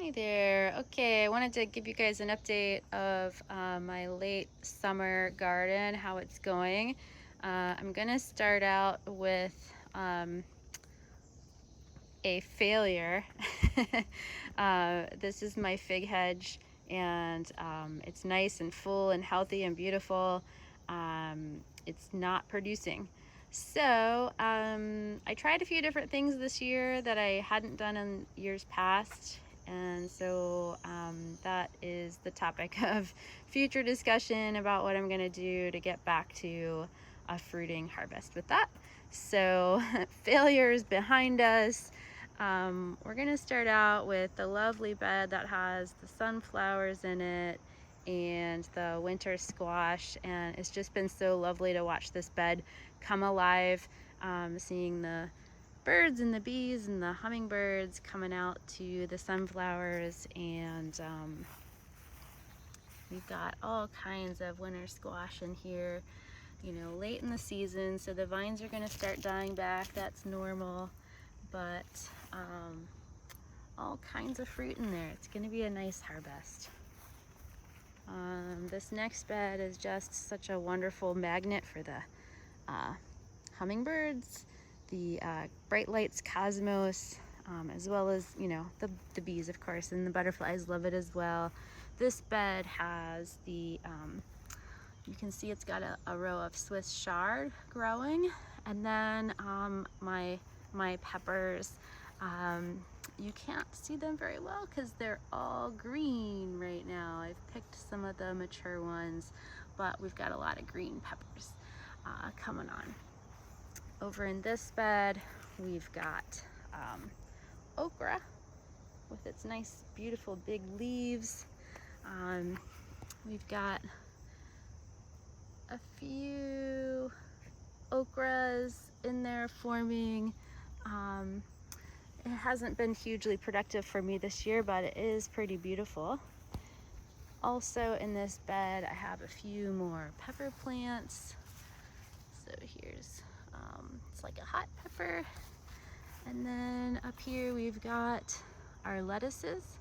Hi there. Okay, I wanted to give you guys an update of my late summer garden, how it's going. I'm gonna start out with a failure. This is my fig hedge, and it's nice and full and healthy and beautiful. It's not producing. So I tried a few different things this year that I hadn't done in years past. And so that is the topic of future discussion about what I'm going to do to get back to a fruiting harvest with that. So failures behind us. We're going to start out with the lovely bed that has the sunflowers in it and the winter squash, and it's just been so lovely to watch this bed come alive, seeing the birds and the bees and the hummingbirds coming out to the sunflowers. And we've got all kinds of winter squash in here, you know, late in the season, so the vines are going to start dying back. That's normal, but all kinds of fruit in there. It's going to be a nice harvest. This next bed is just such a wonderful magnet for the hummingbirds, the bright lights cosmos, as well as, you know, the bees, of course, and the butterflies love it as well. This bed has the you can see it's got a row of Swiss chard growing, and then my peppers. You can't see them very well because they're all green right now. I've picked some of the mature ones, but we've got a lot of green peppers coming on. Over in this bed, we've got okra with its nice, beautiful big leaves. We've got a few okras in there forming. It hasn't been hugely productive for me this year, but it is pretty beautiful. Also in this bed, I have a few more pepper plants. So here's, it's like a hot pepper. And then up here we've got our lettuces.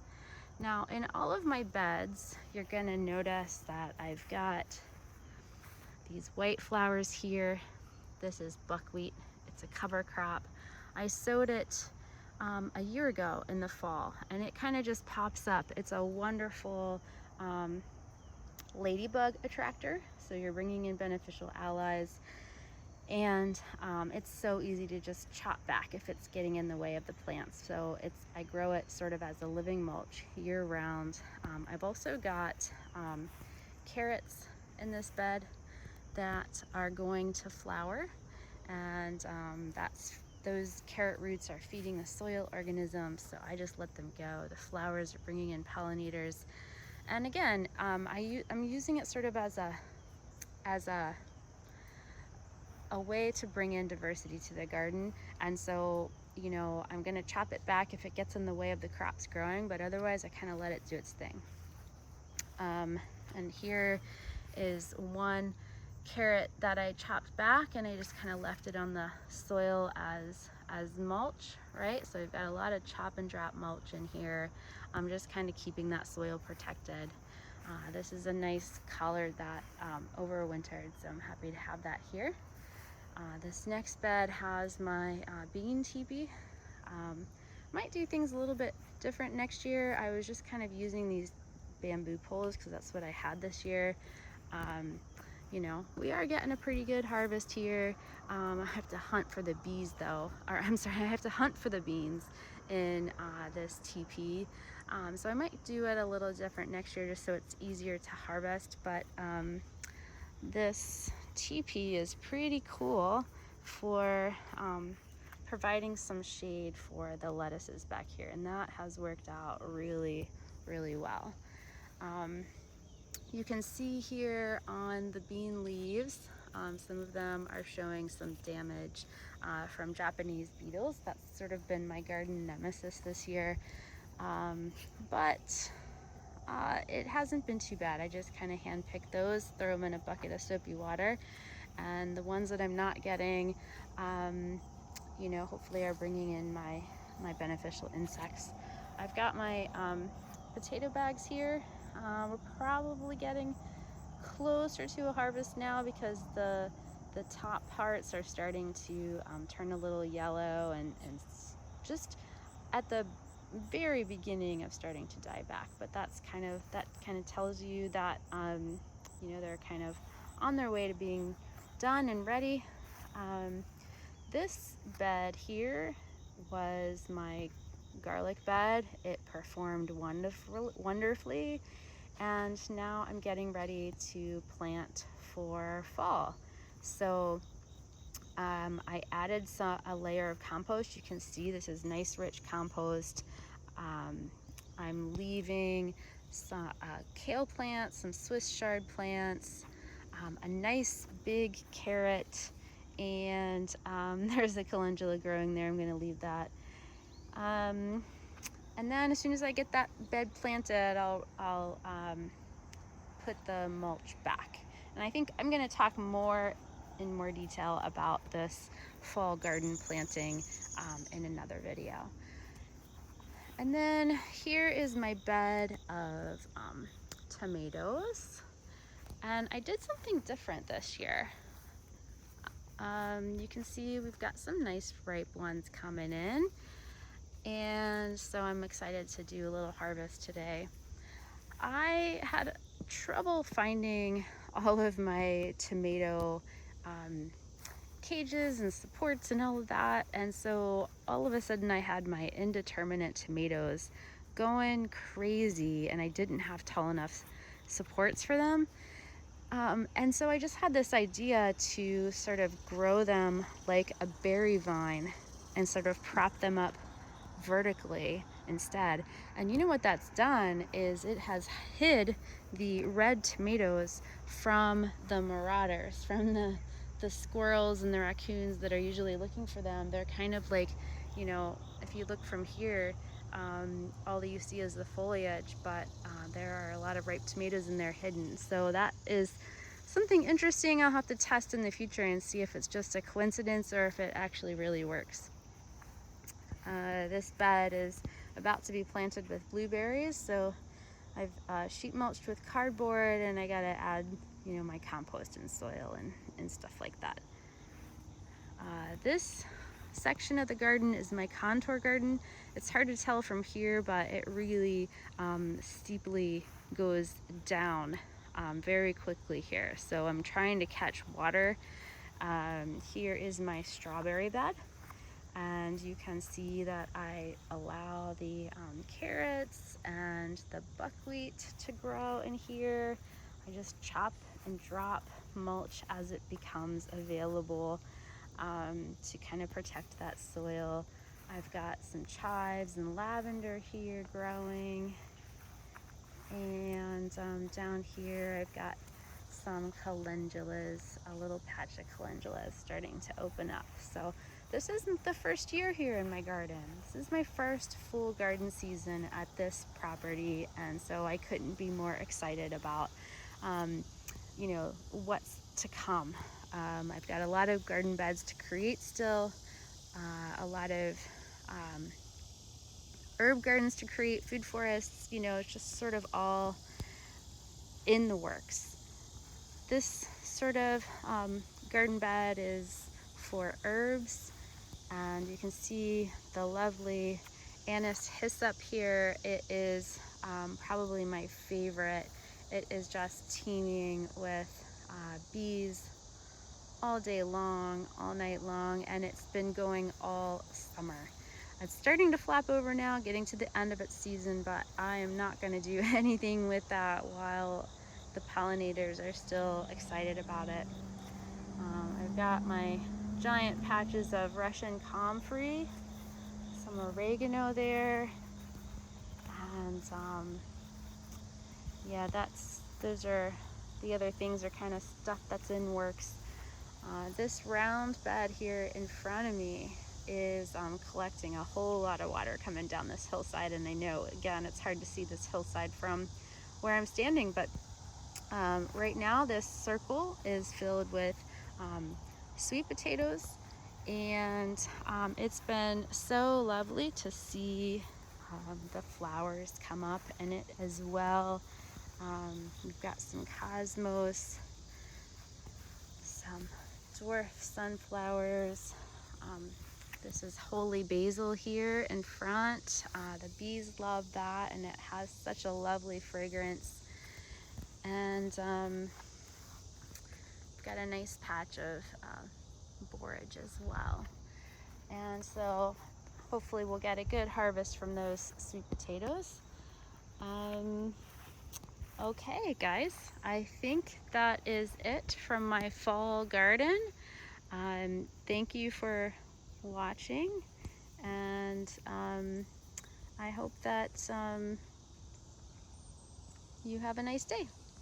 Now in all of my beds, you're gonna notice that I've got these white flowers here. This is buckwheat. It's a cover crop. I sowed it a year ago in the fall, and it kind of just pops up. It's a wonderful ladybug attractor, so you're bringing in beneficial allies, and it's so easy to just chop back if it's getting in the way of the plants. So I grow it sort of as a living mulch year round. I've also got carrots in this bed that are going to flower, and those carrot roots are feeding the soil organisms, so I just let them go. The flowers are bringing in pollinators, and again, I'm using it sort of as a way to bring in diversity to the garden. And so, you know, I'm going to chop it back if it gets in the way of the crops growing, but otherwise I kind of let it do its thing. And here is one carrot that I chopped back, and I just kind of left it on the soil as mulch, right? So we've got a lot of chop and drop mulch in here. I'm just kind of keeping that soil protected. This is a nice collard that overwintered, so I'm happy to have that here. This next bed has my bean teepee. Might do things a little bit different next year. I was just kind of using these bamboo poles because that's what I had this year. You know, we are getting a pretty good harvest here. I have to hunt for the bees though, or I'm sorry, I have to hunt for the beans in this teepee. So I might do it a little different next year just so it's easier to harvest, but this teepee is pretty cool for providing some shade for the lettuces back here, and that has worked out really, really well. You can see here on the bean leaves, some of them are showing some damage from Japanese beetles. That's sort of been my garden nemesis this year, but it hasn't been too bad. I just kind of hand-pick those, throw them in a bucket of soapy water, and the ones that I'm not getting, you know, hopefully are bringing in my beneficial insects. I've got my potato bags here. We're probably getting closer to a harvest now because the top parts are starting to turn a little yellow and just at the very beginning of starting to die back. But that kind of tells you that you know, they're kind of on their way to being done and ready. This bed here was my garlic bed. It performed wonderfully, and now I'm getting ready to plant for fall. So I added a layer of compost. You can see this is nice rich compost. I'm leaving some kale plants, some Swiss chard plants, a nice big carrot, and there's a calendula growing there. I'm going to leave that. And then as soon as I get that bed planted, I'll put the mulch back. And I think I'm going to talk in more detail about this fall garden planting in another video. And then here is my bed of tomatoes. And I did something different this year. You can see we've got some nice ripe ones coming in. And so I'm excited to do a little harvest today. I had trouble finding all of my tomato cages and supports and all of that, and so all of a sudden I had my indeterminate tomatoes going crazy and I didn't have tall enough supports for them. And so I just had this idea to sort of grow them like a berry vine and sort of prop them up vertically instead. And you know what that's done is it has hid the red tomatoes from the marauders, from the squirrels and the raccoons that are usually looking for them. They're kind of like, you know, if you look from here, all that you see is the foliage, but there are a lot of ripe tomatoes in there hidden. So that is something interesting I'll have to test in the future and see if it's just a coincidence or if it actually really works. This bed is about to be planted with blueberries, so I've sheet mulched with cardboard, and I gotta add, you know, my compost and soil and stuff like that. This section of the garden is my contour garden. It's hard to tell from here, but it really steeply goes down very quickly here. So I'm trying to catch water. Here is my strawberry bed. And you can see that I allow the carrots and the buckwheat to grow in here. I just chop and drop mulch as it becomes available to kind of protect that soil. I've got some chives and lavender here growing. And down here I've got some calendulas, a little patch of calendulas starting to open up. So this isn't the first year here in my garden. This is my first full garden season at this property, and so I couldn't be more excited about you know, what's to come. I've got a lot of garden beds to create still, a lot of herb gardens to create, food forests, you know, it's just sort of all in the works. This sort of garden bed is for herbs, and you can see the lovely anise hyssop here. It is probably my favorite. It is just teeming with bees all day long, all night long, and it's been going all summer. It's starting to flap over now, getting to the end of its season, but I am not going to do anything with that while the pollinators are still excited about it. I've got my giant patches of Russian comfrey, some oregano there, and yeah, those are the other things, are kind of stuff that's in works. This round bed here in front of me is collecting a whole lot of water coming down this hillside, and I know, again, it's hard to see this hillside from where I'm standing, but right now this circle is filled with sweet potatoes, and it's been so lovely to see the flowers come up in it as well. We've got some cosmos, some dwarf sunflowers. This is holy basil here in front. The bees love that, and it has such a lovely fragrance. And we've got a nice patch of borage as well. And so hopefully we'll get a good harvest from those sweet potatoes. Okay guys, I think that is it from my fall garden. Thank you for watching, and I hope that you have a nice day.